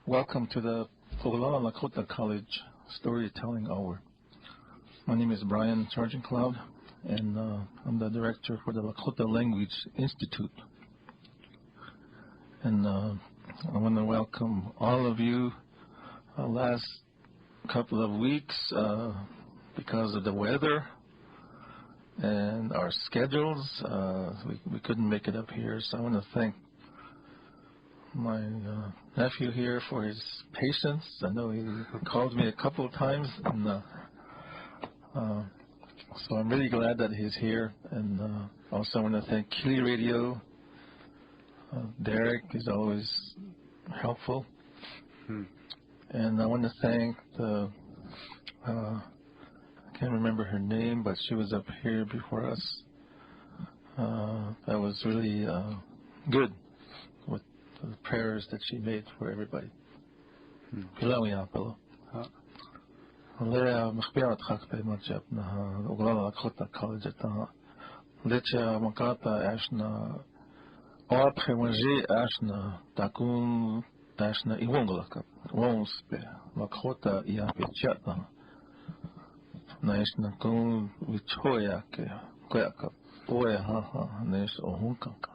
Welcome to the Lakota College Storytelling Hour. My name is Brian Sergeant Cloud, and I'm the director for the Lakota Language Institute. And I want to welcome all of you. Last couple of weeks, because of the weather and our schedules, we couldn't make it up here. So I want to thank my nephew here for his patience. I know he called me a couple of times, and so I'm really glad that he's here. And also I want to thank KILI Radio. Derek is always helpful. And I want to thank the, I can't remember her name, but she was up here before us. That was really good with the prayers that she made for everybody. Tashna iwongolaka wonspe Lakota iapechatna naishna kun vichoya ke koyaka poya ha nesh ohunkanka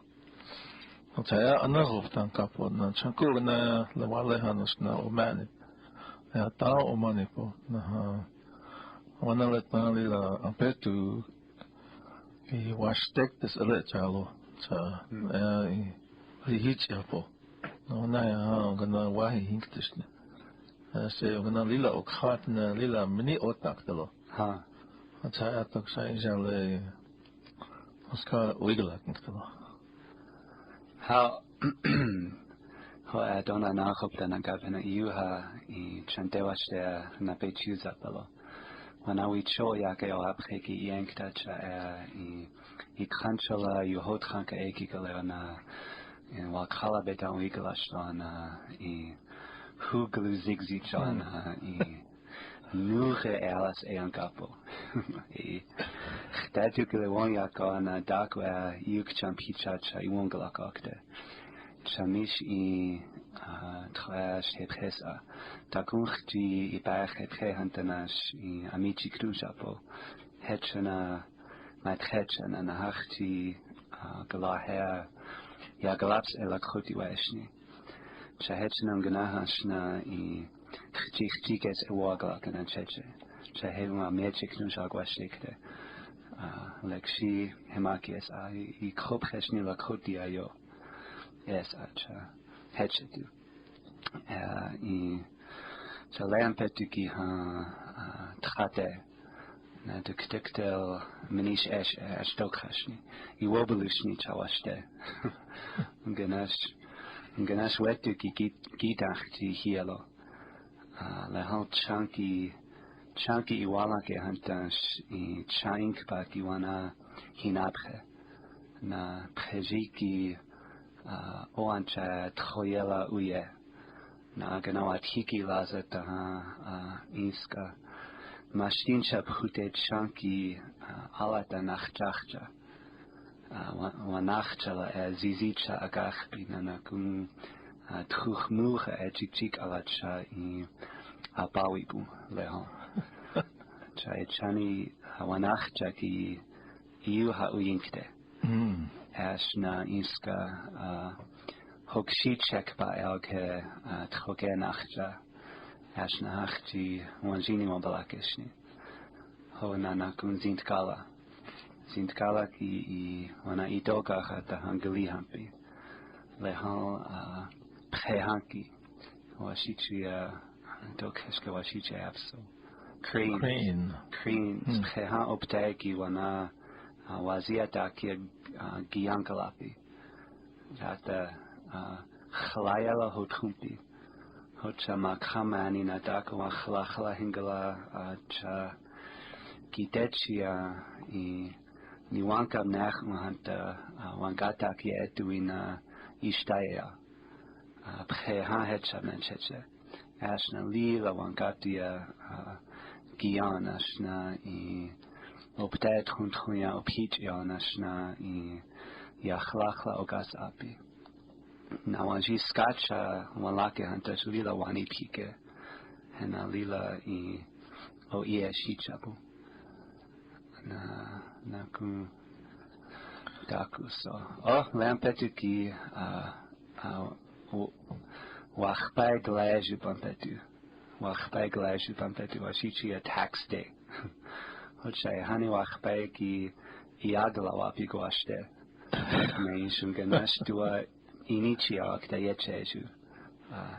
otaya anahoftan kapo na chanku na lawale hanusna omani ya ta omani po na wana letali la ampetu I washtek des elechalo cha I hichapo no, I'm gonna why hinktisne. Say I'm gonna lila okhat na lila mini otak dalo. Ha. That's how I talk say jale. Oska wigla kinkdalo. How I don't know hope that I got in you ha I chantewash there na pe choose up dalo. When I we show ya ke o apkheki yankta cha I khanchala you hot khanka eki galena. En while kala betan wigelashan hu glu zigzichan nuge alas eankapo datu glu wonyakana dakwa yukchan pichacha iwongalakakte chamish trash hepresa takunchti ibach heprehantanash amici cruzapo hetchana mathetchana nahachti galaher Ja, gelaps elakoti waishni. Chahetchnam ganahashna I chikes ewaglak and cheche. Chahema magic nusagwashikte. Lekshi hemakies I kopcheshni lakoti ayo. Yes, acha hetchetu. I chalampetuki ha trate. Na de ktektel menish ashtokhashni. I wobelushni chawashte. Ganesh wetuki gitachti hielo. La halt chunky iwalake hantash I chank bakiwana hinapre. Na prejiki oancha troyela uye. Na ganawat hiki lazeta iska. Mashtincha pute chunky alata nachchacha. Wanachchala zizicha agach binanakun truchmuche chik alacha I abawibu leho. Chani wanachcha ki iu ha uyinkte. Ashna iska hokshichek ba elke troge nachcha. Ashna hachti wanjini mobalakishni. Ho nanakun zintkala. Zintkala ki wana idoga hata hangali hampi. Lehal prehanki. Washichi dokeska washichi apso. Crane. Prehan opteki wana waziataki giankalapi. Jata khlayala hotrumpi. Hocha makamani na dako wa khala hingala cha kitechia I niwanka nachmahanta wangata ki etuina ishtaya preha hecha mencheche ashna lila wangatia giana ashna I optet hunthuya opit yana ashna I yachlachla ogas api na wanji scotch wanlake hanta sulila wani pike hena lila I o shichabu na ku daku so lampetu ki wachpai glaju pampetu washichi a tax day hochai hani wachpai ki iagla wapi goaste meishun ganash dua inichi akta yecheju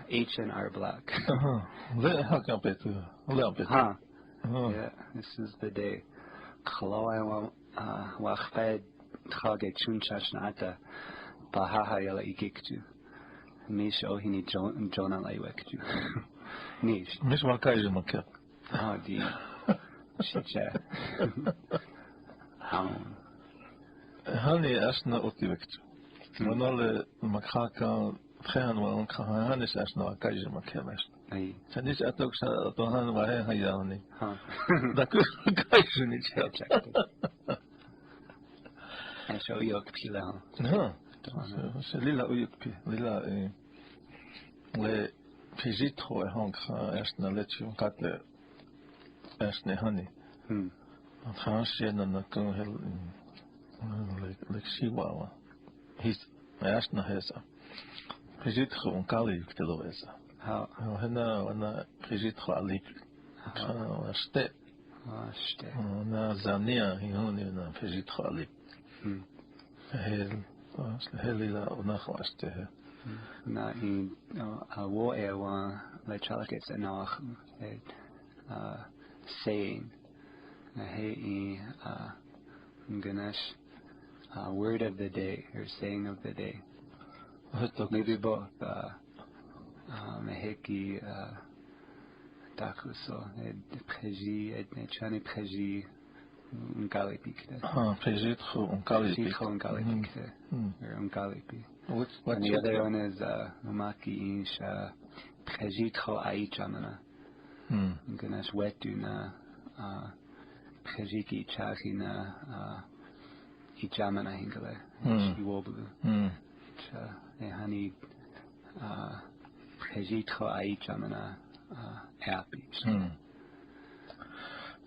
H&R Black. Huh. Yeah, this is the day. Khloa wachpai khage chunchashnata bahaha yala ikikju. Nish ohini Jonah laiwekju. Nish. Mish wakaju makat. Oh, di. Shicha. Hani asna otivekju. Manale makhaka gaan we ook gaan is als nou keizer maar kennis. Nee. Zijn dit het ook zo dan gaan we heen gaan niet. Dat kun je keizer niet checken. En zo je ook pila. Ja. Zo lila ook lila le physique hoe hangt eerst naar letje om katten eerst naar honey. Want gaan ze dan kunnen heel like siwa. His eerst naar hesa. Brigitte gewoon KILI televisa. Hena Brigitte Ali. Ste. Na Zania hini na Brigitte Ali. Helila onachwaste. Na in wo ewa le chalakets enach saying. Na he Ganesh word of the day or saying of the day. Maybe both. Meheki Takuso, Preji, Chani Preji, Ungalipikte. Preji Ungalipikte. Ungalipikte. Or Ungalipi. And the other one is Umaki Ish Preji Tro Aichamana. Ganesh Wetu na Preji Ki Chaki na Ichamana Hingale. Iwobu. Hani Prejitro Aichamana happy.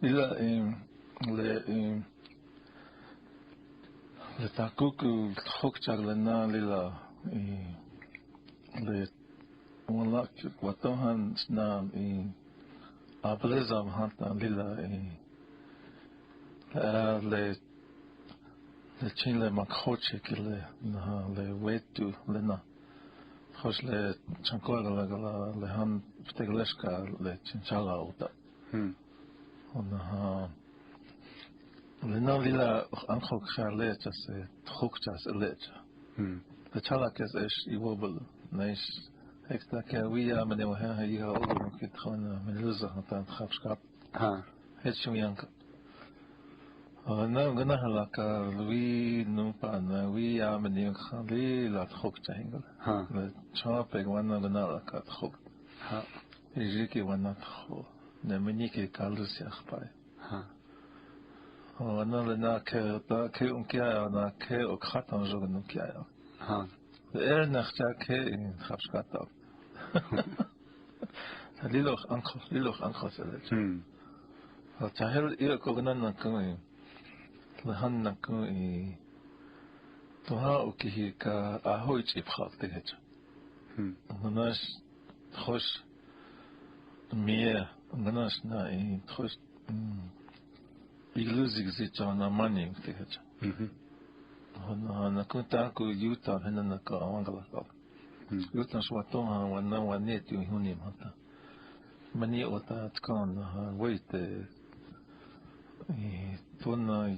Lila le takuku hokchaglena lila le wala watohan na ablezam hanta lila le le chinle makhoche kile na le wetu lena khos le chankola le han vtegleska le chinchala uta ona lena lila ankhok kharle chase khokchas lecha le chala kes es iwobel nice extra kawiya mane wa ha yiha ogo kit khana meluza hatan khapskap het shumyanka na gana halaka Louis numpa na we amani khali la khok chahengel le chape gwana gana halaka khok ejiki wana kho na mini ke kalus yakhpai na le na ke ta ke unkia na ke o khatan jog nukia ya nakhta ke in khapskata liloch ankho selet tahel ila ko gana na kan Hanna kun toha ukihi ka ahoich ibkhakte het. Nanas khos mie nanas na khos igluzig zitana maning te het. Hanna kunta ku yuta hanna ka awangala ka. Yuta swatona wana wanet yu hunim hata. Mani ota tkon wait Tuna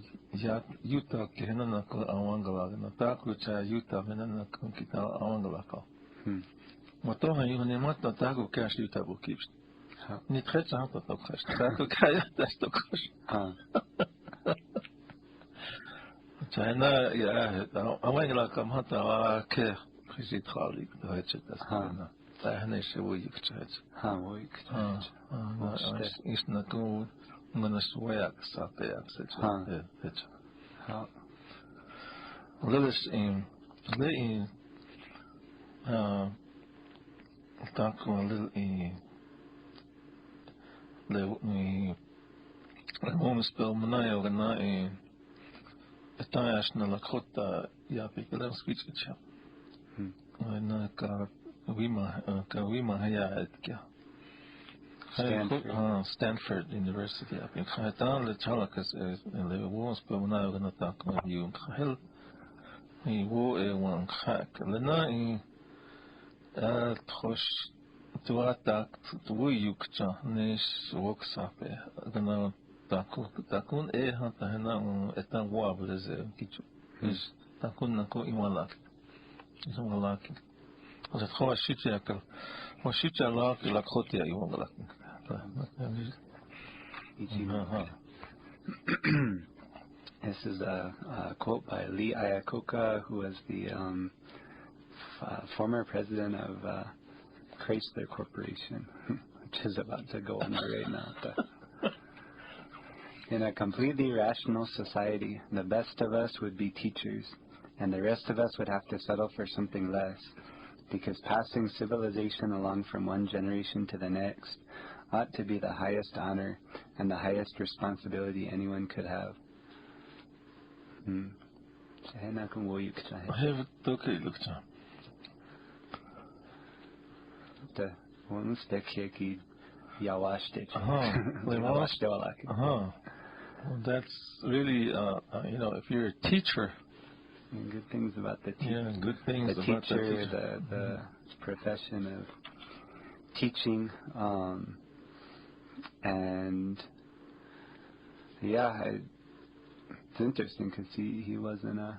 yuta kihena ko awangala na taku cha yuta hena ko kita awangala ka. Moto ha yune mata taku kash yuta bukibs. Ni tretsa hata to kash. Taku kaya das to kash. China ya awangala kam hata wa ke khisi khali to hetsa das na. Ta hne se wo yikchet. Wo yikchet. Is na ko Ngana swaya satya secha hecha. Lilis in Tako little le spell manayo gana etayash na Lakota yapi kala speech cha. Na ka wima haya etkia. Stanford University yapi khaitan le chalakas le wo spell manayo gana tako yung khel ni wo wan khak le na trosh tuatak tuuyukcha nis woksape gana takun hata hena etan wableze kichu is takun nako imalak imalak ose khwa shichakal wa shichalak Lakota imalak This is a quote by Lee Iacocca, who was the former president of Chrysler Corporation, which is about to go under right now. In a completely rational society, the best of us would be teachers, and the rest of us would have to settle for something less, because passing civilization along from one generation to the next ought to be the highest honor and the highest responsibility anyone could have. That's really, if you're a teacher. And good things about the teacher. Yeah, good things the about teacher, the the profession of teaching. And yeah, it's interesting because he wasn't a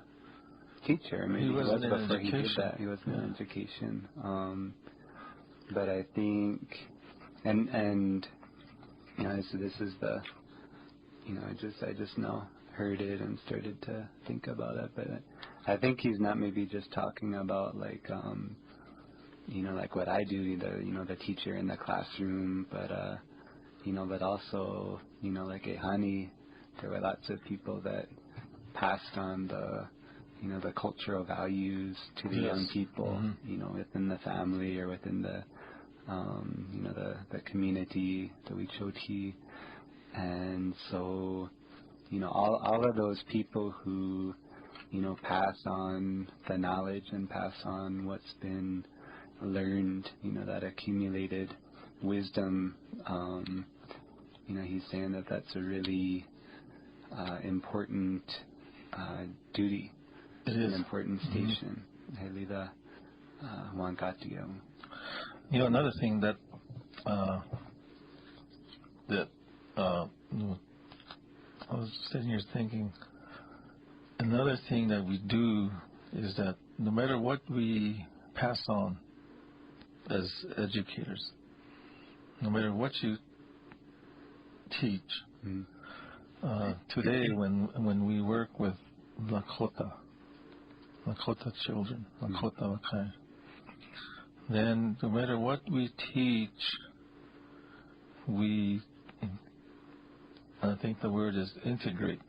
teacher. Maybe he was before he did that. He wasn't in education. But I think, and so this is the, I just now heard it and started to think about it. But I think he's not maybe just talking about like what I do, the teacher in the classroom, but but also like Ehani, there were lots of people that passed on the cultural values to the young people, within the family or within the the community, the Wichoti. And so, all of those people who, pass on the knowledge and pass on what's been learned, that accumulated wisdom, he's saying that that's a really important duty, an important station. Another thing that I was sitting here thinking, another thing that we do is that no matter what we pass on as educators, no matter what you teach, today when we work with Lakota children, Lakota Wakai, then no matter what we teach, I think the word is integrate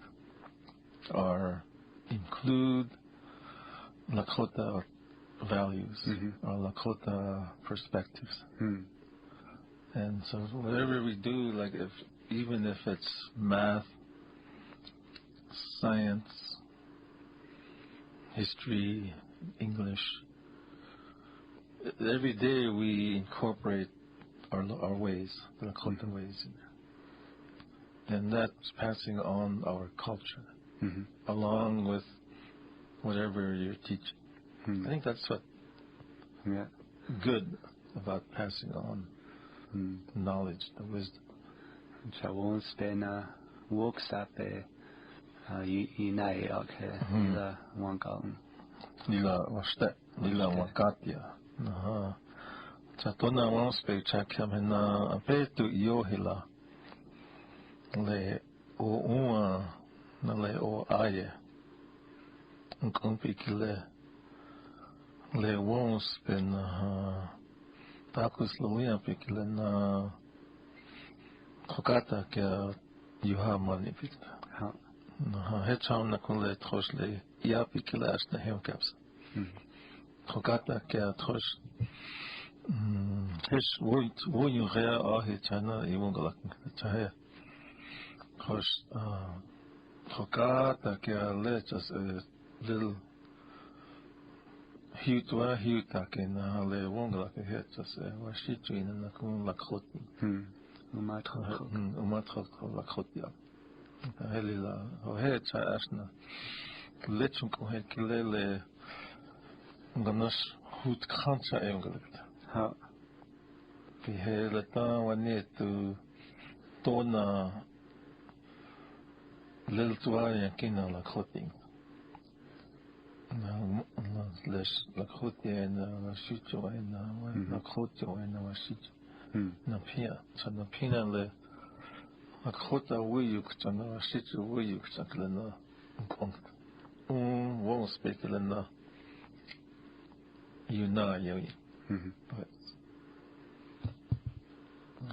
or include Lakota values or Lakota perspectives. And so whatever we do, like even if it's math, science, history, English, every day we incorporate our ways, the Lakota ways in there. And that's passing on our culture along with whatever you're teaching. I think that's what good about passing on knowledge, the wisdom. Lila washte, lila wakatia. Chatona wanspe chakhamena apetu yohila. Le o na le o aye. Uncompikile. Le wanspe na takus luia pikile na kokata ke yuha manipita. Hecham na kun le trosh le ya pikile ashna hemkaps. Lakota kaya trosh. His wo you rea ahi China even galak chaya. Trosh Lakota kaya le just a little huge takin le wongalak he just wa shichu in na kun Lakota. Umat Lakota. Helila ho he cha asna. Lechum ko he kilele ganas hut khancha engalak. Ha. Vi hele tan wanneer tu tona lel tuaia kina la khoting. Na les la khotia na shicho na la khotio na washicho. Na pia sana pina le la khota wiyuk sana washicho wiyuk sakla na kongt. Won't speak na yuna yoyi.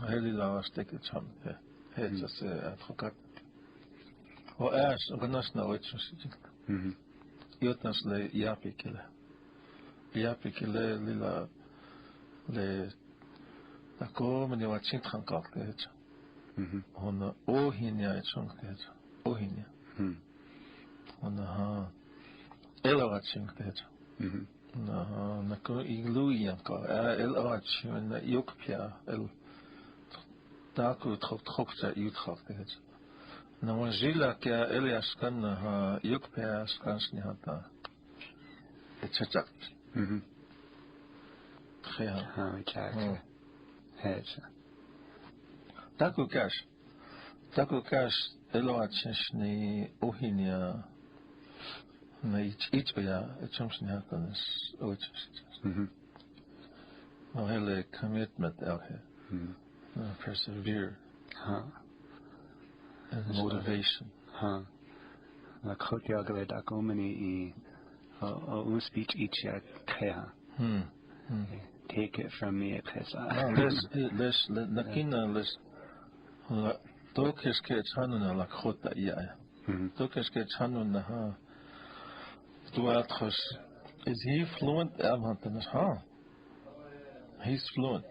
Hele la steke cham he just advocat o as ganas na ocho sit yotas le yapikele lila le tako meni wa chin tran ka ke on o hinia chong ke o hinia on ha ela wa chin ke na ko iglu yanka el wa chin na yokpia el Taku trokta uitgaf het. Nou zila kia Elias kan yukpea skansni hata. Het zet. Ja. Ha, check. Het. Taku cash Eloachni ohinia na iets ja het soms niet hata is ooit. Nou hele commitment elke. Persevere. And motivation. Lakota gale da komeni I speech each ya kaya. Take it from me, Pesa. Les nakina les tokeske chanuna Lakota ya. Tokeske chanuna ha. Duatros. Is he fluent? Ha. He's fluent.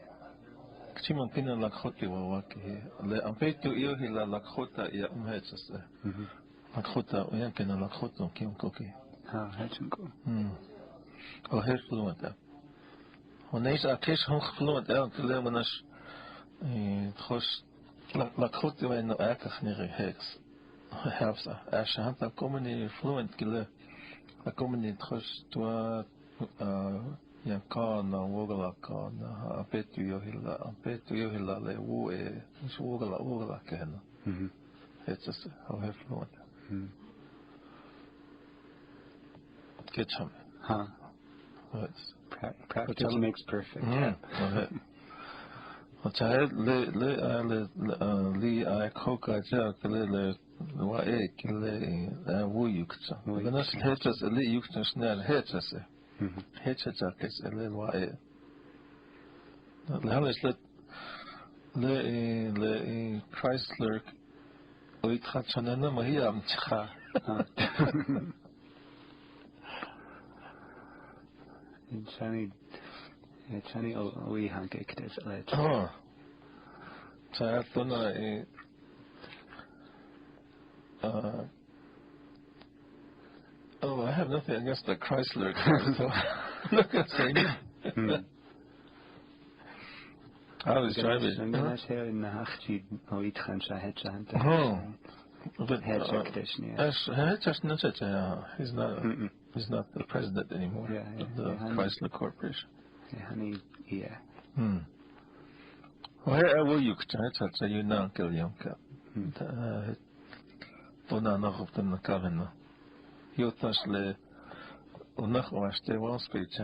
Chimon kina Lakota wawaki. Le ampetu iyo hila Lakota ya umhechas. Lakota uyan kina Lakota kim koki. Ha, hechenko. O heel fluent ja. Wanneer ze akes hong fluent ja, kile manas tros Lakota wij nou eigenlijk niet heks. Helpsa. Als je hand komeni fluent kile. Komeni tros tua yang ka na wogala ka na apetu yo hila le wo is wogala kena. Het is how heel fluent. Ketchum. Practice makes perfect. Want hij le ai koka ja kele wa kele wo yukta. Dan is het is le yukta snel het is. Het is ja kes le wa le is le Chrysler ooit gaat chanana maar hier am tja. Chani owi hanke kdes alej. Saya tuna I have nothing against the Chrysler car, so look at saying. I was driving. I'm gonna say in the hachti owi khansha hechant. But he's not the president anymore of the Chrysler Corporation. Yeah. Well, will you say you now kill Yonka? Dona nog op de kavena. Yotasle onach was de wall speech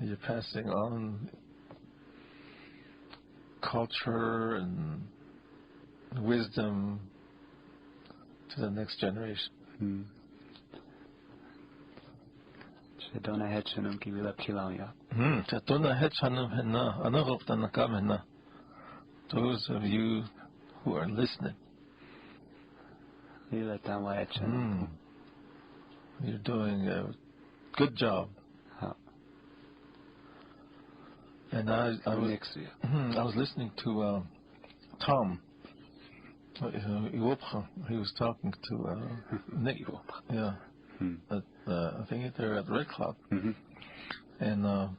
you're passing on culture and wisdom to the next generation. Dona hechanum ki vila pilauya. Dona hechanum hena anagop tanakamena. Those of you who are listening. Vila tawa hechanum. You're doing a good job. And I was listening to Tom. He was talking to Nick. Yeah. I think they're at Red Cloud. And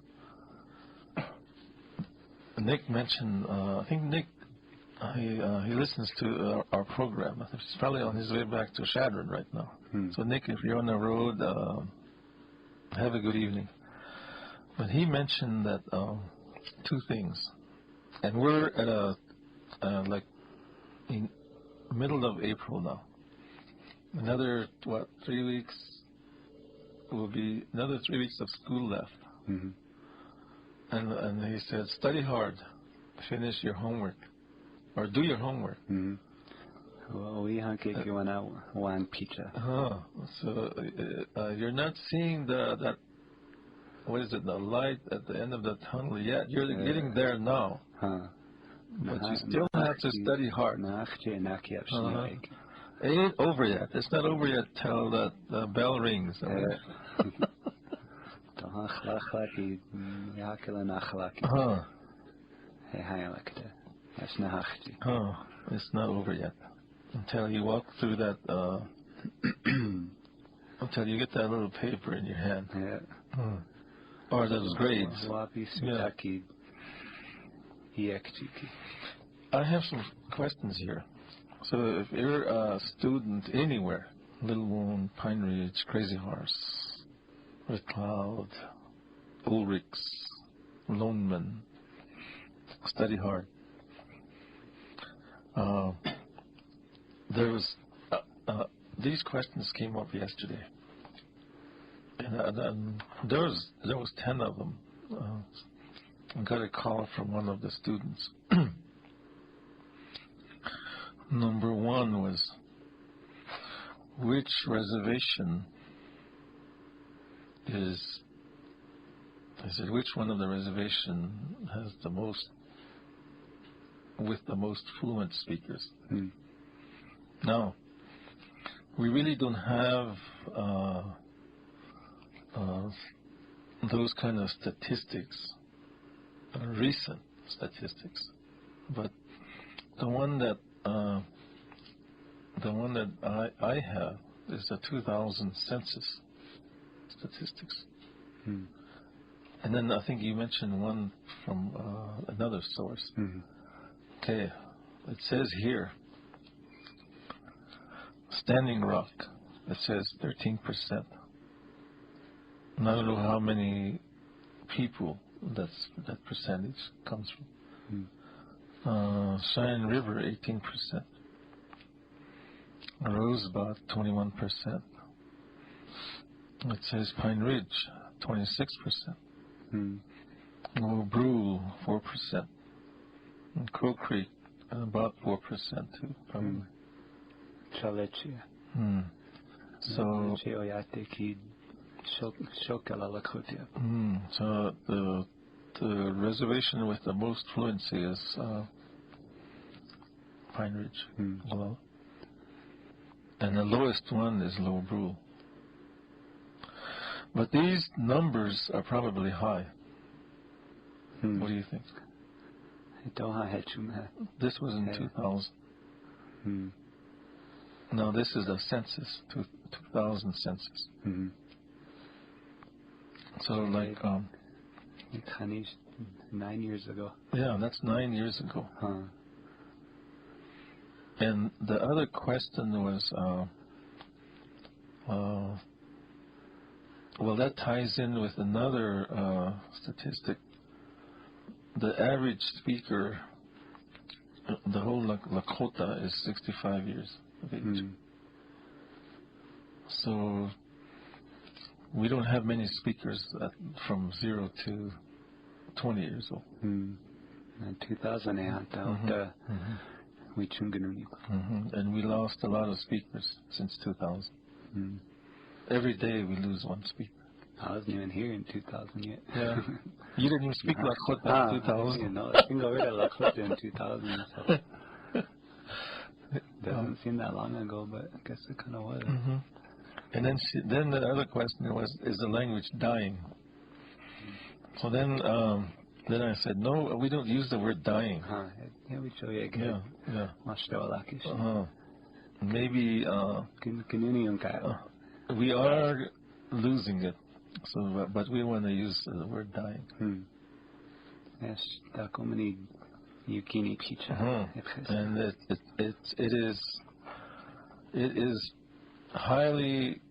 Nick mentioned, I think Nick, he listens to our program. He's probably on his way back to Shadron right now. So Nick, if you're on the road, have a good evening. But he mentioned that two things. And we're at like in middle of April now. Another 3 weeks will be another 3 weeks of school left. And he said, study hard, finish your homework, or do your homework. Well, we have you one picture. So you're not seeing that. What is it? The light at the end of the tunnel yet? You're getting there now. But you still have to study hard. It ain't over yet. It's not over yet till the bell rings. It's not over yet. Until you walk through that, until you get that little paper in your hand. Or those grades. I have some questions here. So if you're a student anywhere, Little Wound, Pine Ridge, Crazy Horse, Red Cloud, Ulrichs, Loneman, study hard. There was these questions came up yesterday, and there was 10 of them. I got a call from one of the students. Number one was, which reservation I said, which one of the reservation has the most, with the most fluent speakers? Now, we really don't have those kind of statistics, recent statistics, but the one that I have is the 2000 census statistics. And then I think you mentioned one from another source. Okay, it says here, Standing Rock, it says 13%. And I don't know how many people that percentage comes from. Cheyenne River, 18%. Rosebud, 21%. It says Pine Ridge, 26%. Low Brule, 4%. And Crow Creek, about 4% too, probably. So the reservation with the most fluency is Pine Ridge, below. And the lowest one is Low Brule. But these numbers are probably high. What do you think? This was in 2000. No, this is the census, 2000 census. So like 9 years ago. Yeah, that's 9 years ago. And the other question was, well, that ties in with another statistic. The average speaker, the whole Lakota, is 65 years of age. So we don't have many speakers from 0 to 20 years old. In 2000, and we lost a lot of speakers since 2000. Every day we lose one speaker. I wasn't even here in 2000 yet. Yeah. You didn't even speak Lakota in 2000. No, I think I heard Lakota in 2000. So. Doesn't seem that long ago, but I guess it kind of was. And then the other question was, is the language dying? So then Then I said, no, we don't use the word dying. Yeah, we show you again. Yeah. Maybe we are losing it. So, but we want to use the word dying. Yes, many yukini picha. And it is highly,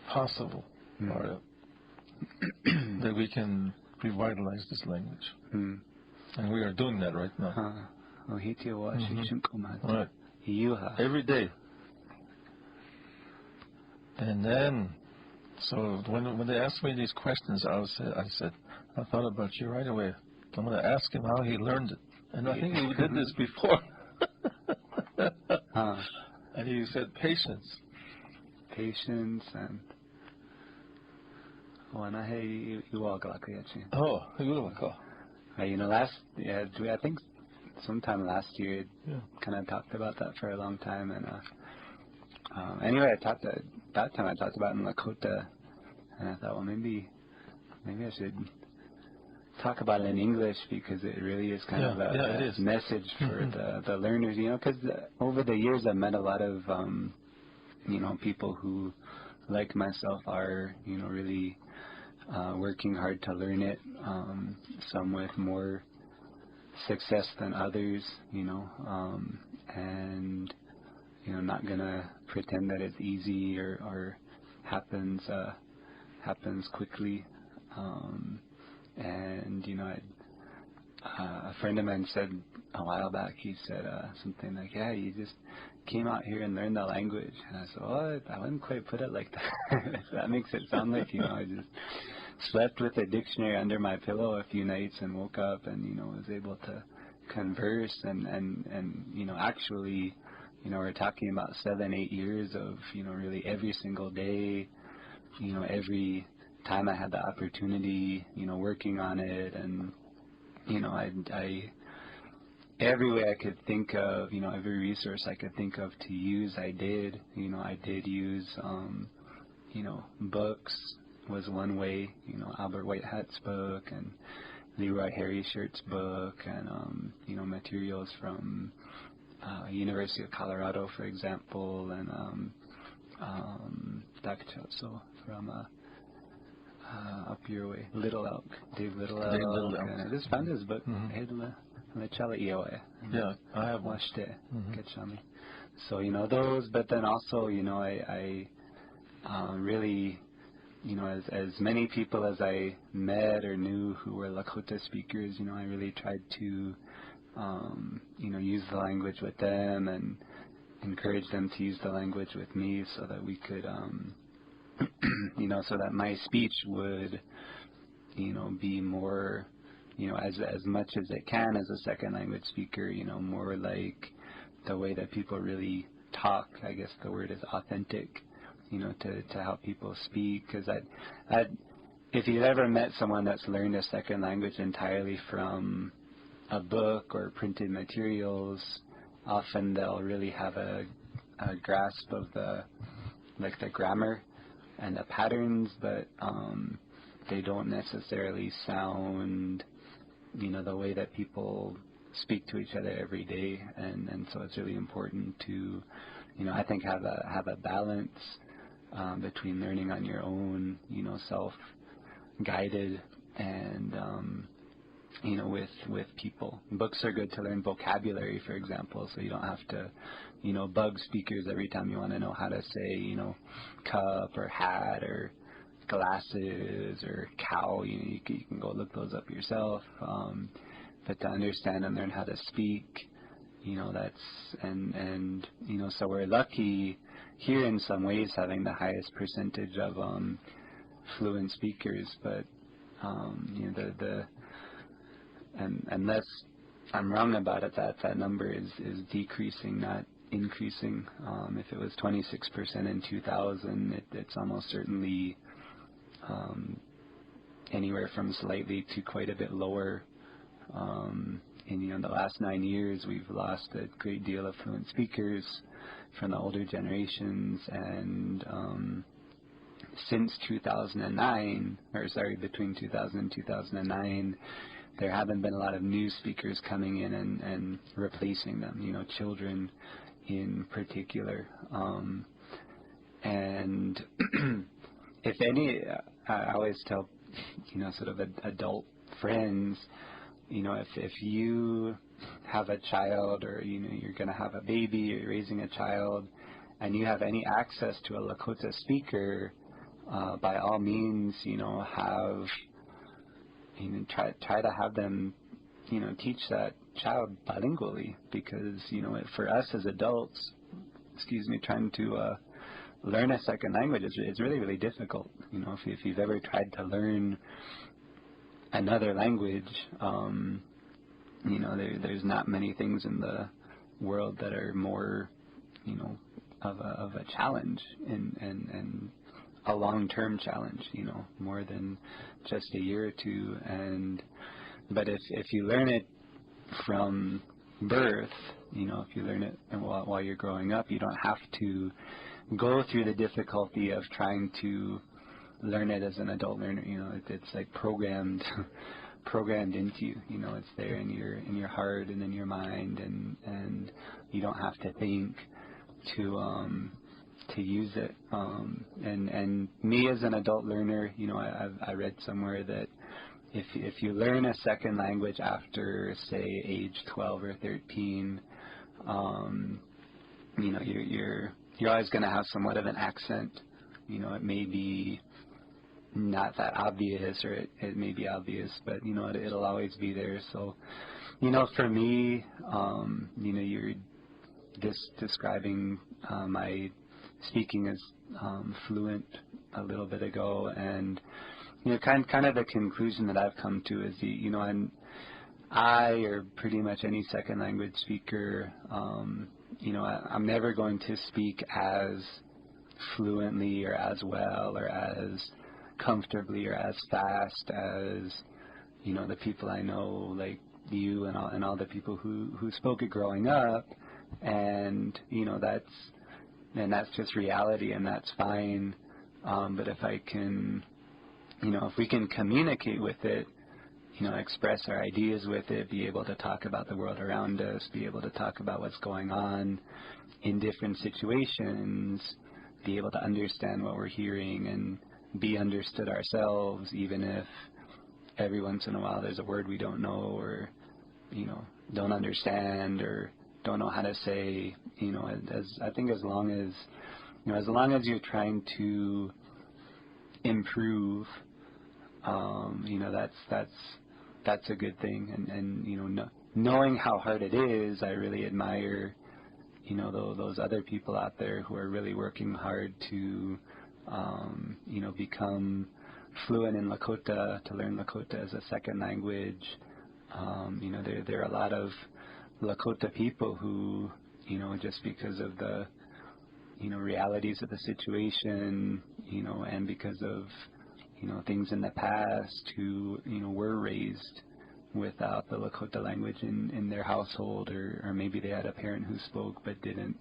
possible that we can revitalize this language. And we are doing that right now. Right. Every day. And then, so when they asked me these questions, I thought about you right away. I'm going to ask him how he learned it. And I think we did this before. And he said patience. Patience and... I think sometime last year, kind of talked about that for a long time. And anyway, that time I talked about in Lakota, and I thought, well, maybe I should talk about it in English, because it really is kind of a message for the learners, because over the years I've met a lot of, people who, like myself, are, really working hard to learn it, some with more success than others, and, not gonna pretend that it's easy or happens quickly. And, a friend of mine said a while back, he said something like, yeah, you just came out here and learned the language. And I said, well, I wouldn't quite put it like that. That makes it sound like, I just slept with a dictionary under my pillow a few nights and woke up and, was able to converse and actually, we're talking about 7-8 years of, really every single day, every time I had the opportunity, working on it, and, I every way I could think of, every resource I could think of to use, I did. I did use, books was one way, Albert Whitehat's book and Leroy Harry Shirt's book, and, materials from University of Colorado, for example, and so from up your way, Little Elk, Dave Little Elk. And I just found his book. Yeah, I have watched it. So those, but then also I really, as many people as I met or knew who were Lakota speakers, I really tried to use the language with them and encourage them to use the language with me, so that we could so that my speech would be more, as much as it can as a second language speaker, more like the way that people really talk. I guess the word is authentic, to how people speak. Because if you've ever met someone that's learned a second language entirely from a book or printed materials, often they'll really have a grasp of the grammar and the patterns, but they don't necessarily sound, the way that people speak to each other every day, and so it's really important to, I think have a balance between learning on your own, self-guided, and with people. Books are good to learn vocabulary, for example, so you don't have to, bug speakers every time you want to know how to say, cup or hat or glasses or cow. You can go look those up yourself. But to understand and learn how to speak, so we're lucky here in some ways, having the highest percentage of fluent speakers, but unless I'm wrong about it, that number is decreasing, not increasing. If it was 26% in 2000, it's almost certainly anywhere from slightly to quite a bit lower. In the last 9 years, we've lost a great deal of fluent speakers from the older generations, and since 2009, between 2000 and 2009, there haven't been a lot of new speakers coming in and replacing them, you know, children in particular. And if any, I always tell, you know, sort of adult friends, you know, if you have a child, or, you know, you're going to have a baby, or you're raising a child, and you have any access to a Lakota speaker, by all means, you know, try to have them, you know, teach that child bilingually, because, you know, for us as adults, trying to learn a second language is really, really difficult. You know, if you've ever tried to learn another language, you know, there's not many things in the world that are more, you know, of a challenge and a long-term challenge, you know, more than just a year or two. But if you learn it from birth, you know, if you learn it while you're growing up, you don't have to go through the difficulty of trying to learn it as an adult learner. You know, it's like programmed into you. You know, it's there in your heart and in your mind, and you don't have to think to use it. And me as an adult learner, you know, I read somewhere that if you learn a second language after, say, age 12 or 13, you know, you're always going to have somewhat of an accent. You know, it may be not that obvious, or it may be obvious, but, you know, it'll always be there. So, you know, for me, you know, you're describing my speaking as fluent a little bit ago, and, you know, kind of the conclusion that I've come to is, you know, I or pretty much any second language speaker, you know, I'm never going to speak as fluently or as well or as comfortably or as fast as, you know, the people I know, like you and all the people who spoke it growing up. And, you know, that's just reality, and that's fine. But if I can, you know, if we can communicate with it, you know, express our ideas with it, be able to talk about the world around us, be able to talk about what's going on in different situations, be able to understand what we're hearing and be understood ourselves, even if every once in a while there's a word we don't know, or, you know, don't understand, or don't know how to say. You know, I think as long as, you know, as long as you're trying to improve, you know, that's a good thing. And you know, knowing how hard it is, I really admire, you know, those other people out there who are really working hard to, you know, become fluent in Lakota, to learn Lakota as a second language. You know, there are a lot of Lakota people who, you know, just because of the, you know, realities of the situation, you know, and because of, you know, things in the past, who, you know, were raised without the Lakota language in their household, or maybe they had a parent who spoke but didn't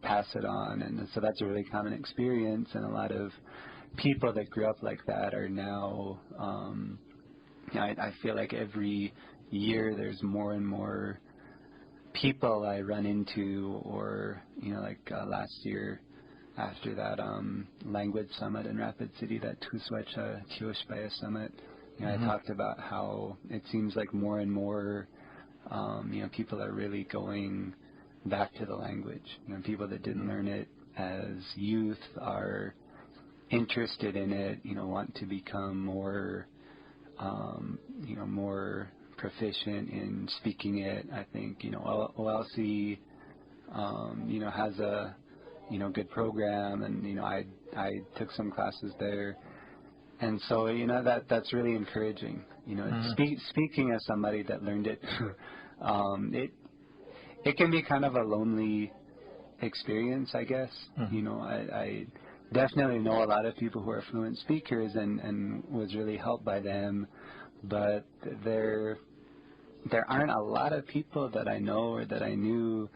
pass it on. And so that's a really common experience, and a lot of people that grew up like that are now, you know, I feel like every year there's more and more people I run into, or, you know, like last year after that language summit in Rapid City, that Tuswacha Kioshbaya summit, you know, I talked about how it seems like more and more, you know, people are really going back to the language. You know, people that didn't learn it as youth are interested in it, you know, want to become more, you know, more proficient in speaking it. I think, you know, OLC, you know, has a, you know, good program, and, you know, I took some classes there, and so, you know, that's really encouraging. You know, speaking as somebody that learned it, it can be kind of a lonely experience, I guess. You know, I definitely know a lot of people who are fluent speakers, and was really helped by them, but there aren't a lot of people that I know or that I knew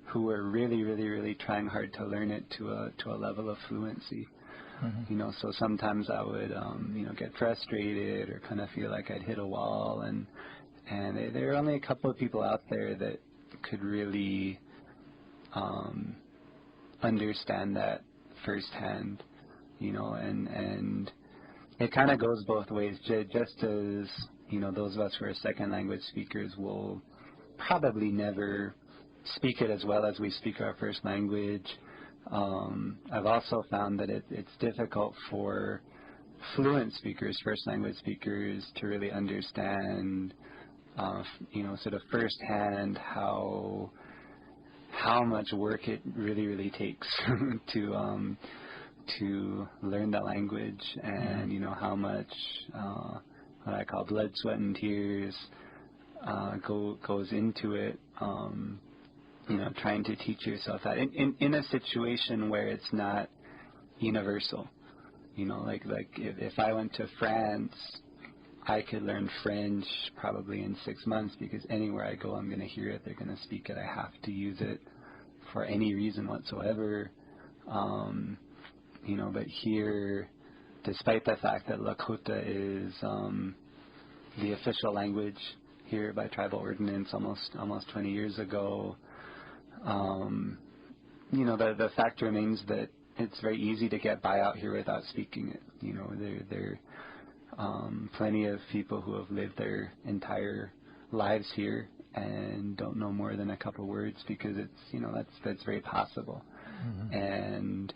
who were really, really, really trying hard to learn it to a level of fluency. You know, so sometimes I would, you know, get frustrated or kind of feel like I'd hit a wall, and And there are only a couple of people out there that could really understand that firsthand, and it kind of goes both ways. Just as, those of us who are second language speakers will probably never speak it as well as we speak our first language. I've also found that it's difficult for fluent speakers, first language speakers, to really understand, sort of firsthand how much work it really takes to learn the language, and how much what I call blood, sweat, and tears goes into it. Trying to teach yourself that in a situation where it's not universal. Like if I went to France, I could learn French probably in 6 months, because anywhere I go, I'm going to hear it. They're going to speak it. I have to use it for any reason whatsoever. But here, despite the fact that Lakota is the official language here by tribal ordinance almost 20 years ago, the fact remains that it's very easy to get by out here without speaking it. There are plenty of people who have lived their entire lives here and don't know more than a couple words, because it's, that's very possible. And,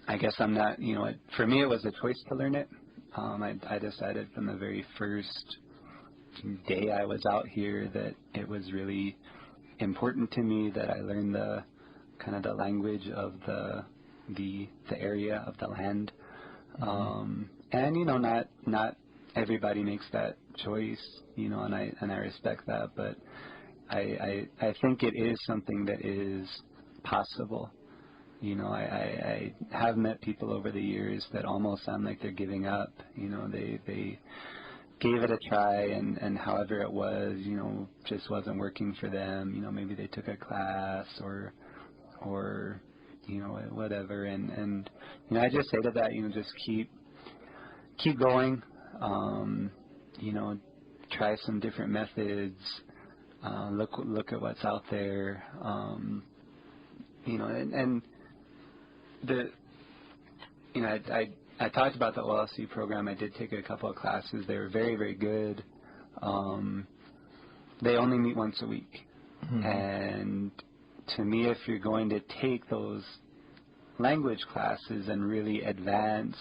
I guess I'm not, for me it was a choice to learn it. I decided from the very first day I was out here that it was really important to me that I learn the kind of the language of the area of the land. And not everybody makes that choice, and I respect that, but I think it is something that is possible. I have met people over the years that almost sound like they're giving up. They gave it a try, and however it was, just wasn't working for them. Maybe they took a class or whatever, and I just say to that, just keep going. Try some different methods. Look at what's out there. And I talked about the OLC program. I did take a couple of classes. They were very, very good. They only meet once a week. And to me, if you're going to take those language classes and really advance,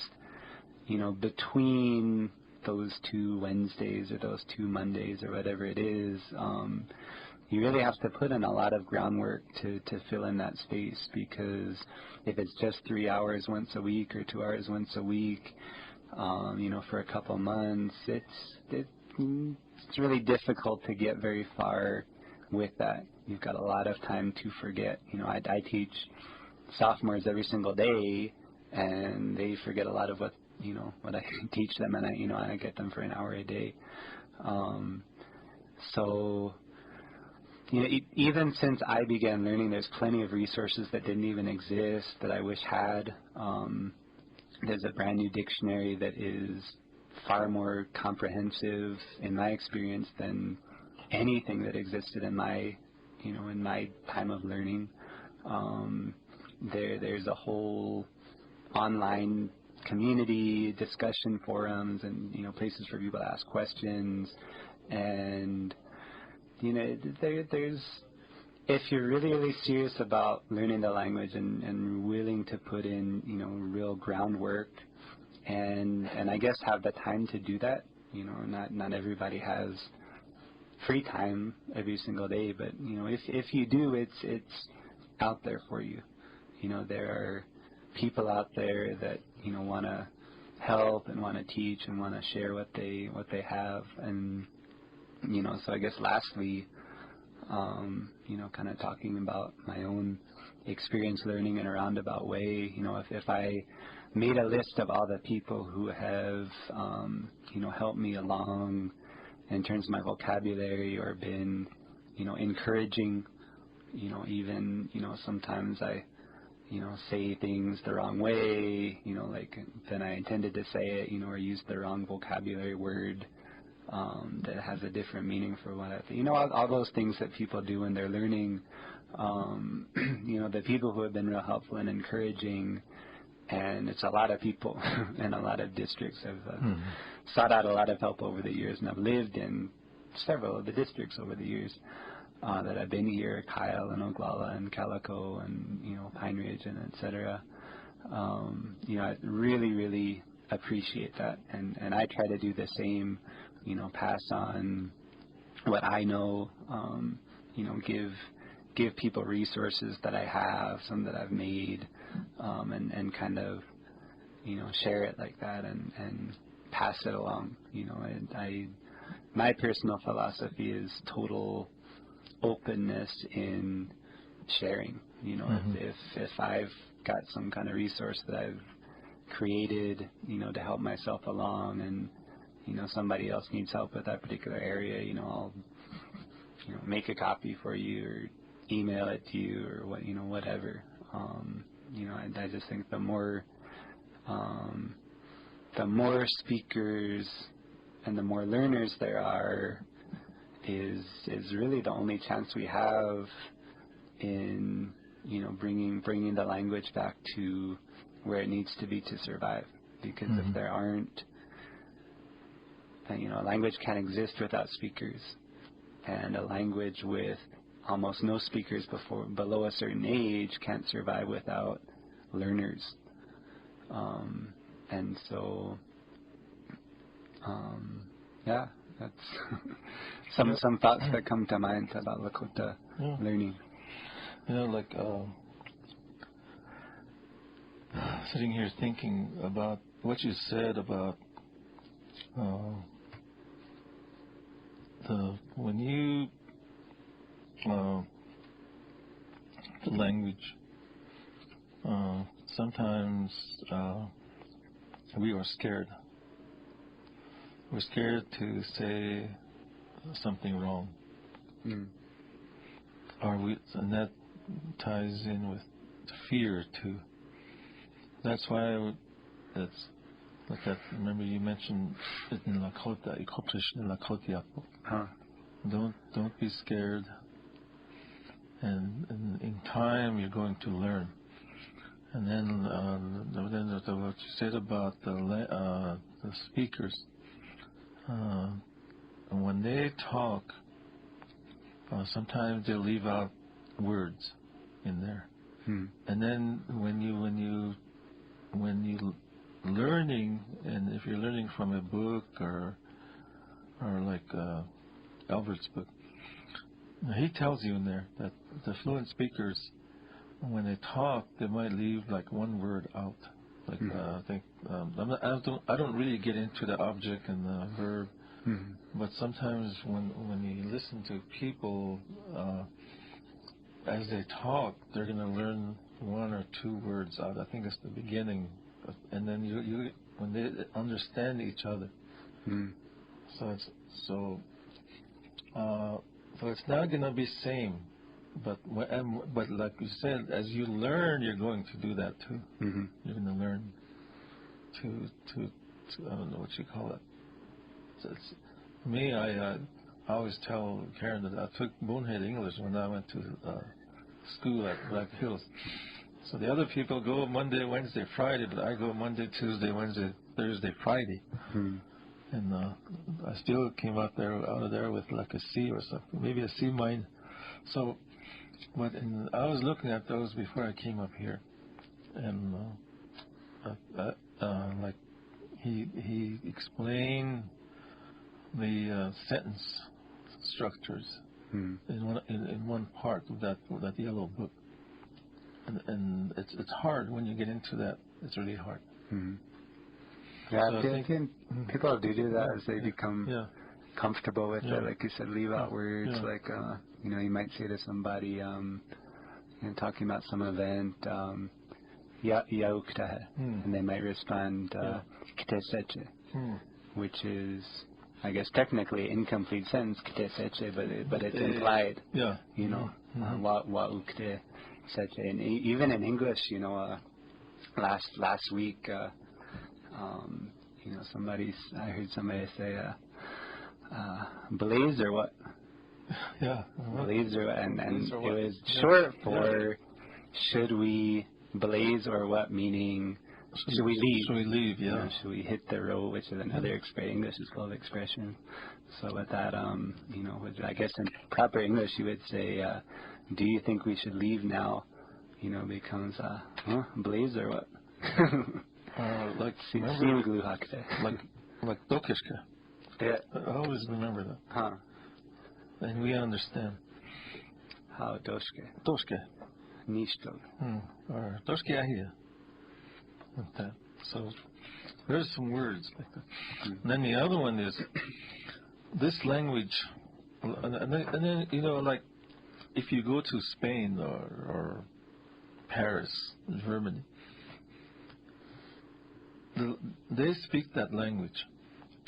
between those 2 Wednesdays or those 2 Mondays or whatever it is, you really have to put in a lot of groundwork to fill in that space, because if it's just 3 hours once a week or 2 hours once a week, for a couple months, it's really difficult to get very far with that. You've got a lot of time to forget. I teach sophomores every single day, and they forget a lot of what I teach them, and I get them for an hour a day. So even since I began learning, there's plenty of resources that didn't even exist that I wish had. There's a brand new dictionary that is far more comprehensive, in my experience, than anything that existed in my time of learning. There's a whole online community, discussion forums, and places for people to ask questions, and there's, if you're really serious about learning the language and willing to put in real groundwork, and I guess have the time to do that. Not everybody has free time every single day, but if you do, it's out there for you. There are people out there that want to help and want to teach and want to share what they have, and so I guess lastly, kind of talking about my own experience learning in a roundabout way. If I made a list of all the people who have helped me along in terms of my vocabulary, or been encouraging, even sometimes I say things the wrong way, like than I intended to say it, or use the wrong vocabulary word that has a different meaning for what I think. All those things that people do when they're learning. The people who have been real helpful and encouraging, and it's a lot of people in a lot of districts. I've sought out a lot of help over the years, and I've lived in several of the districts over the years that I've been here, Kyle and Oglala and Calico and, Pine Ridge and et cetera. I really, really appreciate that, and I try to do the same, pass on what I know, give people resources that I have, some that I've made, and kind of, share it like that and pass it along. My personal philosophy is total openness in sharing. If I've got some kind of resource that I've created, to help myself along, and somebody else needs help with that particular area, I'll make a copy for you or email it to you or whatever. I just think the more speakers and the more learners there are is really the only chance we have in bringing the language back to where it needs to be to survive. Because if there aren't, language can't exist without speakers, and a language with almost no speakers below a certain age can't survive without learners. And so, that's some thoughts that come to mind about Lakota learning. Sitting here thinking about what you said about when you the language. Sometimes we are scared. We're scared to say something wrong. And that ties in with fear too. That's why it's like that. Remember you mentioned it in Lakota. Don't be scared. And in time you're going to learn. And then what you said about the speakers, when they talk, sometimes they leave out words in there. And then when you learning, and if you're learning from a book or like Albert's book, he tells you in there that the fluent speakers, when they talk, they might leave like one word out. Like I think I don't really get into the object and the verb, but sometimes when you listen to people as they talk, they're going to learn one or two words out. I think it's the beginning, and then you when they understand each other. So it's not going to be same. But like you said, as you learn, you're going to do that too. You're going to learn to I don't know what you call it. For me, I always tell Karen that I took bonehead English when I went to school at Black Hills. So the other people go Monday, Wednesday, Friday, but I go Monday, Tuesday, Wednesday, Thursday, Friday. And I still came out of there with like a C or something, maybe a C minus. So. But I was looking at those before I came up here, and like he explained the sentence structures in one part of that yellow book, and it's hard when you get into that. It's really hard. Yeah, so I think people do that as they become comfortable with it. Like you said, leave out words like. You might say to somebody, talking about some event, yaukta, and they might respond, kiteseche, which is, I guess, technically incomplete sentence, kiteseche, but it's implied, wa ukte. such and even in English, last week, I heard somebody say, blaze or what? Yeah. Blaze or and it was short for should we blaze or what, meaning should we leave? Should we leave, yeah. Should we hit the road, which is another English is called expression. So with that, I guess in proper English you would say, do you think we should leave now? Becomes, blaze or what? Like Dokishka. Yeah. I always remember that. Huh. And we understand. How Doshke? Doshke. Nishto. Or Doshke Ahia. Like that. So there's some words like that. And then the other one is this language, and then like if you go to Spain or Paris, Germany, they speak that language.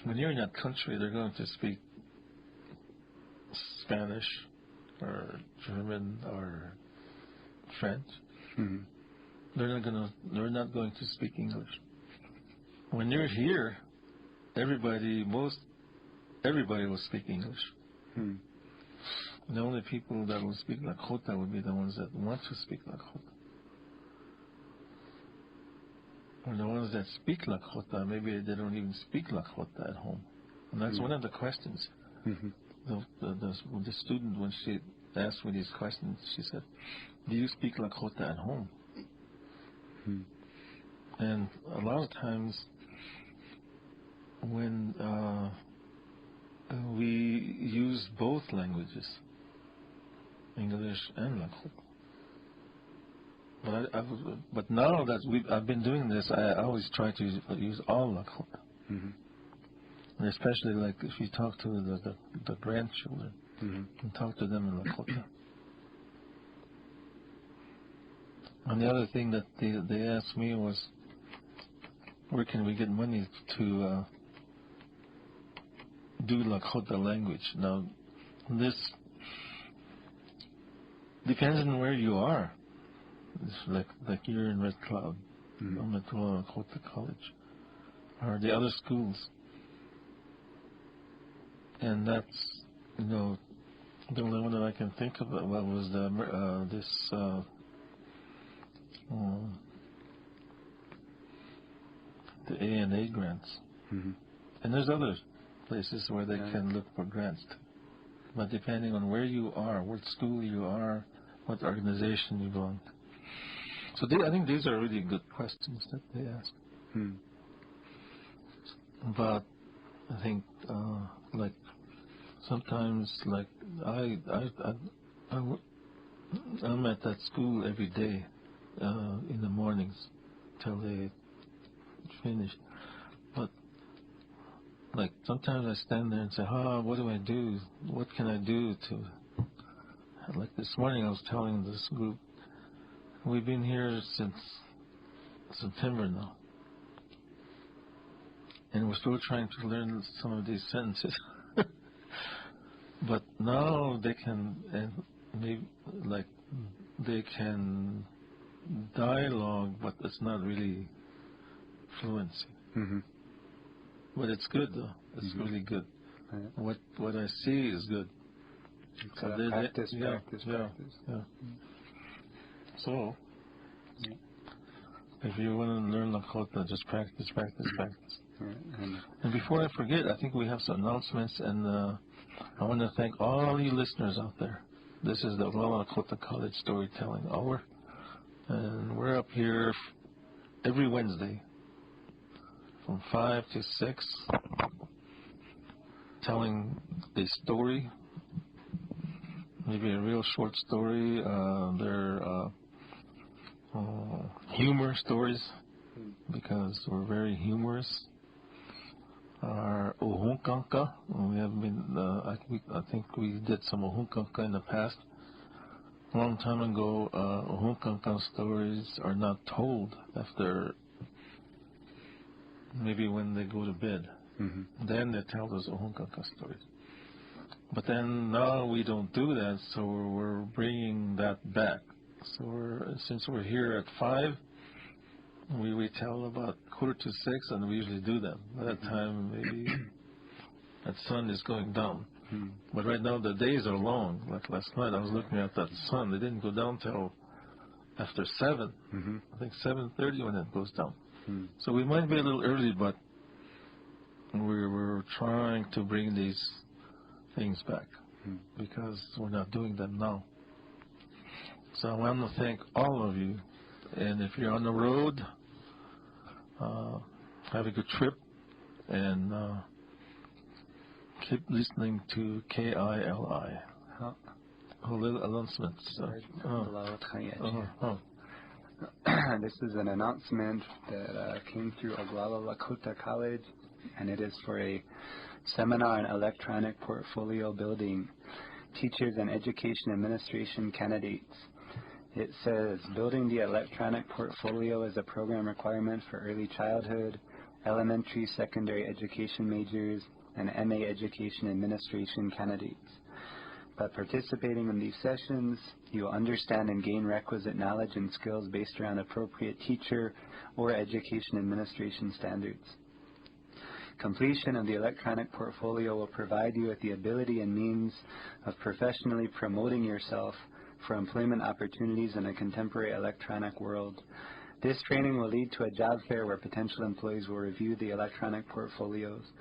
When you're in that country, they're going to speak Spanish or German or French. They're not going to speak English. When you're here, everybody will speak English. The only people that will speak Lakota would be the ones that want to speak Lakota. Or the ones that speak Lakota, maybe they don't even speak Lakota at home. And that's one of the questions. The student, when she asked me these questions, she said, do you speak Lakota at home? And a lot of times when we use both languages, English and Lakota. But now that I've been doing this, I always try to use all Lakota. And especially like if you talk to the grandchildren, and talk to them in Lakota. And the other thing that they asked me was, where can we get money to do Lakota language? Now, this depends on where you are. It's like you're in Red Cloud, I'm at Lakota College, or the other schools. And that's, the only one that I can think of was the A&A grants. And there's other places where they can look for grants too. But depending on where you are, what school you are, what organization you belong to. So I think these are really good questions that they ask. But I think like sometimes like I'm at that school every day in the mornings till they finish. But like sometimes I stand there and say, what do I do? What can I do to? Like this morning I was telling this group, we've been here since September now. And we're still trying to learn some of these sentences. But now they can, they can dialogue, but it's not really fluency. But it's good though. It's really good. What I see is good. So practice. So, if you want to learn Lakota, just practice. And before I forget, I think we have some announcements, and I want to thank all you listeners out there. This is the Lakota College Storytelling Hour, and we're up here every Wednesday from 5 to 6, telling a story, maybe a real short story. They're humor stories, because we're very humorous. Our Ohunkanka, we have been, I think we did some Ohunkanka in the past. A long time ago, Ohunkanka stories are not told after, maybe when they go to bed. Then they tell those Ohunkanka stories. But then now we don't do that, so we're bringing that back. So since we're here at 5, we tell about 5:45, and we usually do that. By that time, maybe that sun is going down. But right now the days are long. Like last night, I was looking at that sun. They didn't go down till after 7. I think 7:30 when it goes down. So we might be a little early, but we're trying to bring these things back because we're not doing them now. So I want to thank all of you. And if you're on the road, have a good trip and keep listening to KILI. Little announcements. This is an announcement that came through Oglala Lakota College, and it is for a seminar on electronic portfolio building, teachers and education administration candidates. It says, building the electronic portfolio is a program requirement for early childhood, elementary, secondary education majors, and MA education administration candidates. By participating in these sessions, you will understand and gain requisite knowledge and skills based around appropriate teacher or education administration standards. Completion of the electronic portfolio will provide you with the ability and means of professionally promoting yourself for employment opportunities in a contemporary electronic world. This training will lead to a job fair where potential employees will review the electronic portfolios.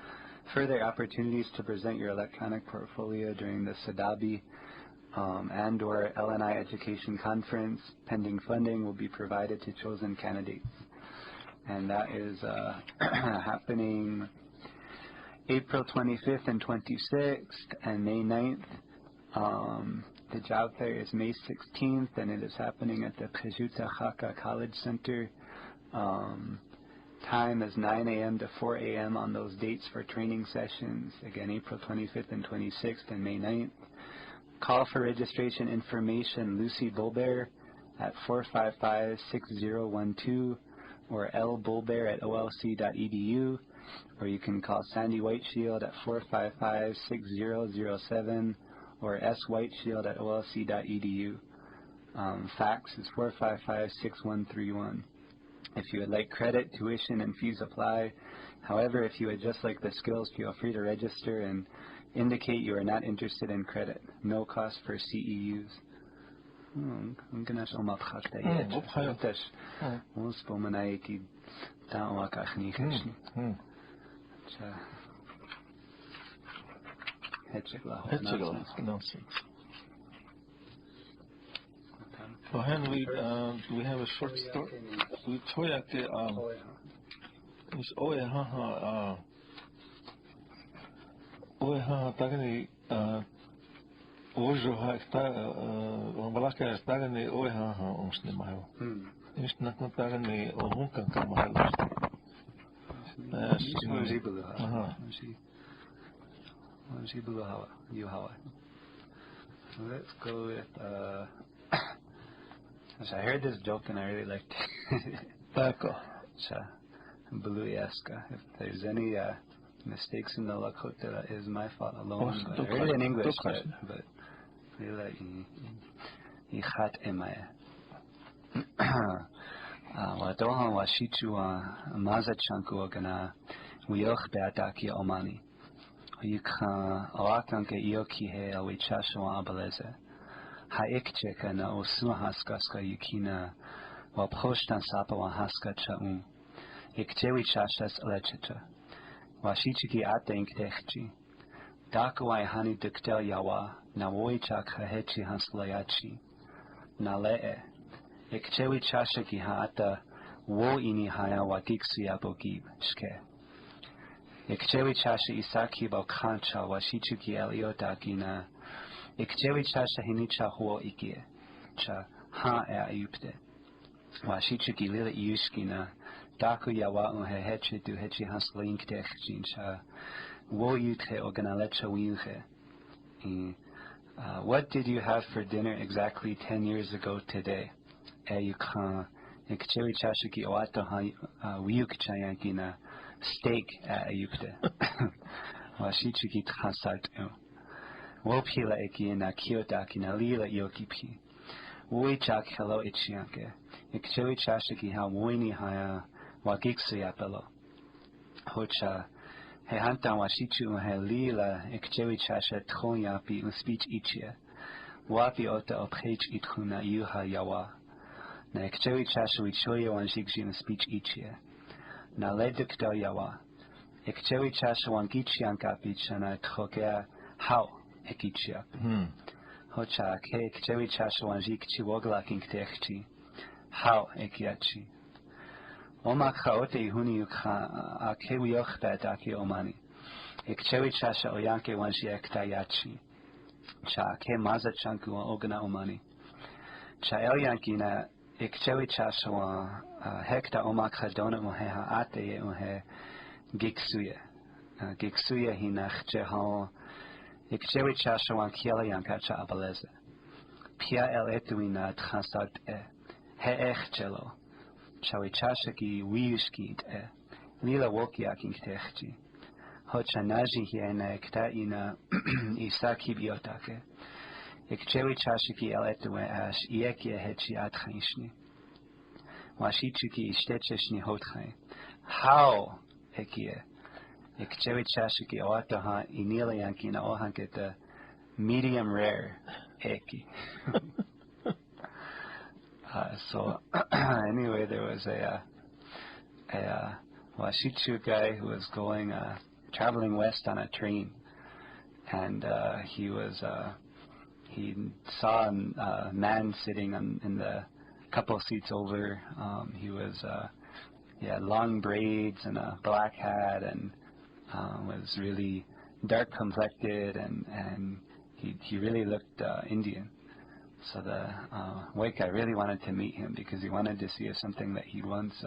Further opportunities to present your electronic portfolio during the SADABI and or LNI Education Conference, pending funding, will be provided to chosen candidates. And that is happening April 25th and 26th and May 9th. The job fair is May 16th, and it is happening at the Pejuta Chaka College Center. Time is 9 a.m. to 4 a.m. on those dates for training sessions. Again, April 25th and 26th and May 9th. Call for registration information Lucy Bulbear at 455-6012 or lbulbear@olc.edu, or you can call Sandy Whiteshield at 455-6007 or swhiteshield@olc.edu. Fax is 455-6131. If you would like credit, tuition, and fees apply. However, if you would just like the skills, feel free to register and indicate you are not interested in credit. No cost for CEUs. Well, Henry, we have a short story. We told you that it's tagani ojo hakta balaka tagani onsne mayo. Is nakna tagani ohunkan kamayo. Let's go with I heard this joke and I really liked it. Bako. Buluyaska. If there's any mistakes in the Lakota, that is my fault alone. I heard it in English, but really, Ichat Emaya. Wadohan Washichu Mazachanku Ogana, Wioch Beataki Omani. Yukha Awakanke Ioki He Awichashu Abaleze. Haikcheka na osu haskaska yukina waphoshtan sapa wa haska chaum ikchewi chashas lecheta washichiki ate inktechi dakawai hani duktel yawa na woichak hahechi hanslayachi na lee ikchewi chashaki haata wo ini haya watiksu yabogib shke ikchewi chashi isaki balkancha washichiki eliotaki Ikchewi chasha hinicha huo ikie cha ha ayupte. Washichiki lila yushkina daku yawa heche du hechi haslink techin cha wo yuthe oganalecha wiuche. What did you have for dinner exactly 10 years ago today? Yukha ikchewi chashaki oato ha wiuk chayankina steak ayupte. Washichiki hasart Wopila eki na kiotaki na lila yokipi. Ui chak hello ichianke. Ikchewi chashiki ha moini haya wagiksu yapelo. Hocha he hantan washichu he lila ikchewi chasha tchon yapi un speech ichie. Wapi ota opchech itchuna yuha yawa. Na ikchewi chasha wichoye wanjikji un speech ichie. Na leduk do yawa. Ikchewi chasha wangichiankapi chana tchokea how ikichiap. Hocha ke ikchewi chasha wanjikchi woglaking techchi. How ekiachi. Omak chaote huni yukha akewi yochbet aki omani. Ikchewi chasha oyanke wanji ektayachi. Cha ke maza chanku ogana omani. Cha elyanki na ikchewi chasha wa hekta omak hadona moheha ateye ohe giksuye. Giksuye hinachche ha ikchewi chasha wan kiela yanka cha abaleze. Pia el etuina tchansat he echchelo. Chawi chashaki wiyushkit lila wokiaking techchi. Hocha naji hiena ekta ina isaki biotake. Ikchewi chashaki el etue ash iekie hechi atchaishni. Washichuki ishtecheshni hotchai. How ekie. Ikchewi chashaki oataha inila yankina ohanketa medium rare eki. So anyway, there was a Washichu guy who was going traveling west on a train, and he saw a man sitting in the couple seats over. He had long braids and a black hat, and was really dark complected, and he really looked Indian. So the white guy really wanted to meet him because he wanted to see if something that he once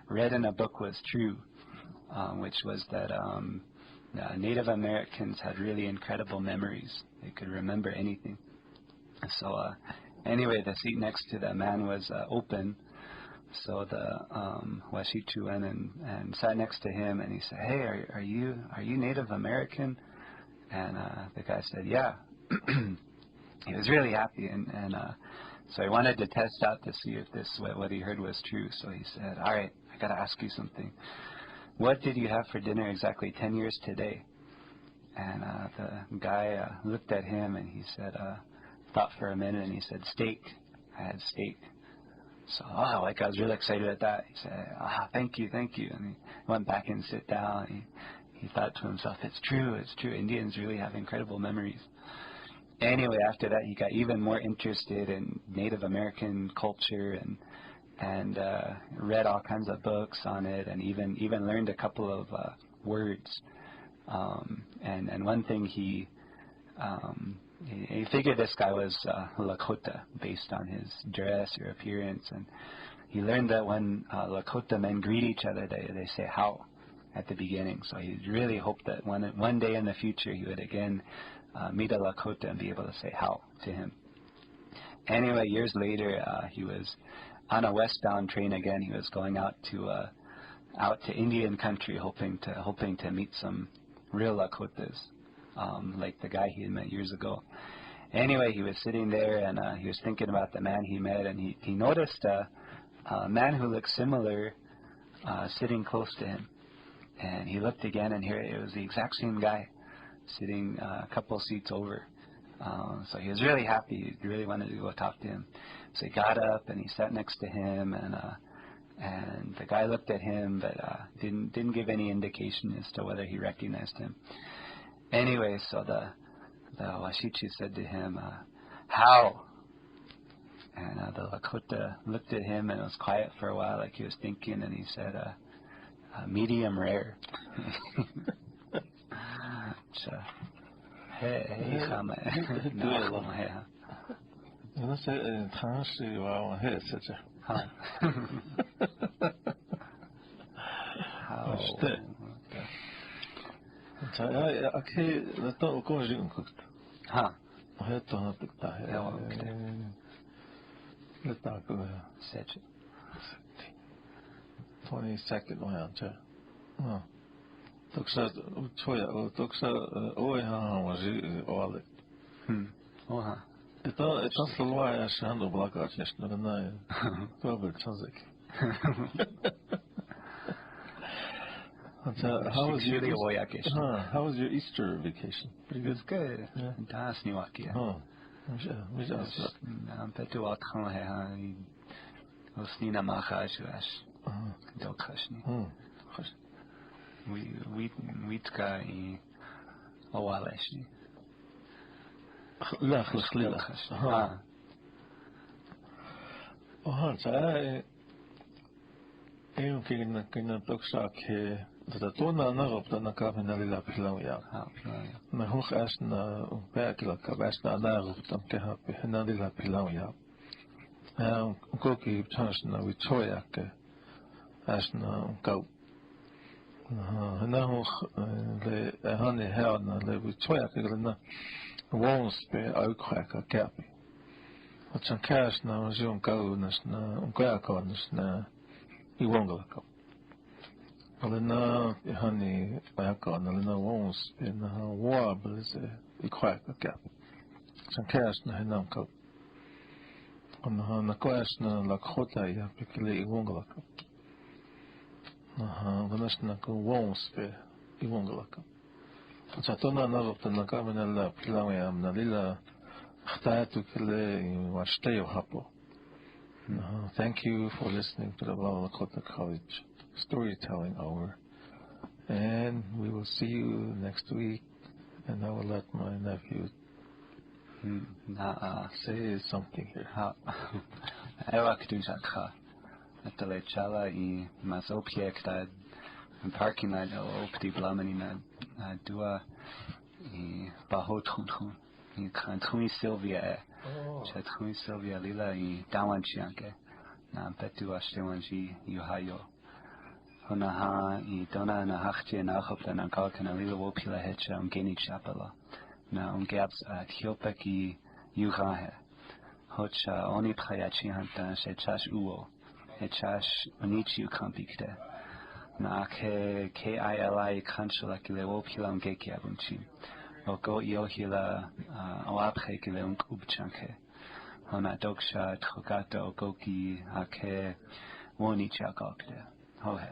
read in a book was true, which was that Native Americans had really incredible memories. They could remember anything. So anyway, the seat next to the man was open. So the Washichu went and sat next to him, and he said, "Hey, are you Native American?" And the guy said, "Yeah." He was really happy, and so he wanted to test out to see if what he heard was true. So he said, "All right, I got to ask you something. What did you have for dinner exactly 10 years today?" And the guy looked at him, and he said, thought for a minute, and he said, "Steak. I had steak." So I was really excited at that. He said, thank you. And he went back and sit down. He thought to himself, it's true. Indians really have incredible memories. Anyway, after that, he got even more interested in Native American culture and read all kinds of books on it, and even learned a couple of words. And one thing he figured this guy was Lakota based on his dress or appearance, and he learned that when Lakota men greet each other, they say how at the beginning. So he really hoped that one day in the future he would again meet a Lakota and be able to say how to him. Anyway, years later, he was on a westbound train again. He was going out to Indian country, hoping to meet some real Lakotas, like the guy he had met years ago. Anyway, he was sitting there, and he was thinking about the man he met, and he noticed a man who looked similar sitting close to him. And he looked again, and here it was the exact same guy, sitting a couple seats over. So he was really happy. He really wanted to go talk to him. So he got up and he sat next to him, and the guy looked at him, but didn't give any indication as to whether he recognized him. Anyway, so the Washichu said to him, "How?" And the Lakota looked at him and was quiet for a while, like he was thinking, and he said, "Medium rare." It's also why I sound of black artist, not a nine. Robert Tazik. How was your Easter vacation? Pretty good. It's good. Yeah. Das New York. Oh, I'm better what come here. Osnina Machajuash. Dokashni. We try Owaleshni. Lach. Eu kina toksa ke da tona na ropta na ka na lila pilang ya. Na hoch as na perkla ka bas na da ropta ke ha pe na lila pilang ya. Ko ki chans na Victoria ke as na ka na hoch le hani her na le Victoria ke na wons pe au kraka kapi. Wat san kas na zo'n kou na ka na Iwongalaka. Alina honey Bayaka, Alina wons in her warble is a quack a gap. Some cast na Hinamko. On the quest na Lakota, Yapically Iwongalaka. The National wons be Iwongalaka. Satona Navop the Nakamana Pilamiam Nalila Htatu Kile was stay of Hapo. Thank you for listening to the Lakota College Storytelling Hour. And we will see you next week. And I will let my nephew say something here. At the Lechala I Masopiek that parking lot opti Blamanina Dua Bahotun. Tui Sylvia, Chatui Sylvia Lila, Dawan Chianke, Nampetu Ashtawanji, Yuhayo. Honaha, Dona and Hachti and Alhop and Ankalkan and Lila Wopila Hecha, Geni Chapela. Now, Gaps at Hiopeki Yuhahe. Hocha, Oni Playachi Hanta, Shechash Uo, Hechash Onichi Ukampikte. Nake KILI Kanchulakile Wopila and Geki Abunchi. Go Yohila Awaphe Kileunk Ubchanke. Hona Doksha Trogato Goki Hake Wonichakokte. Hohe.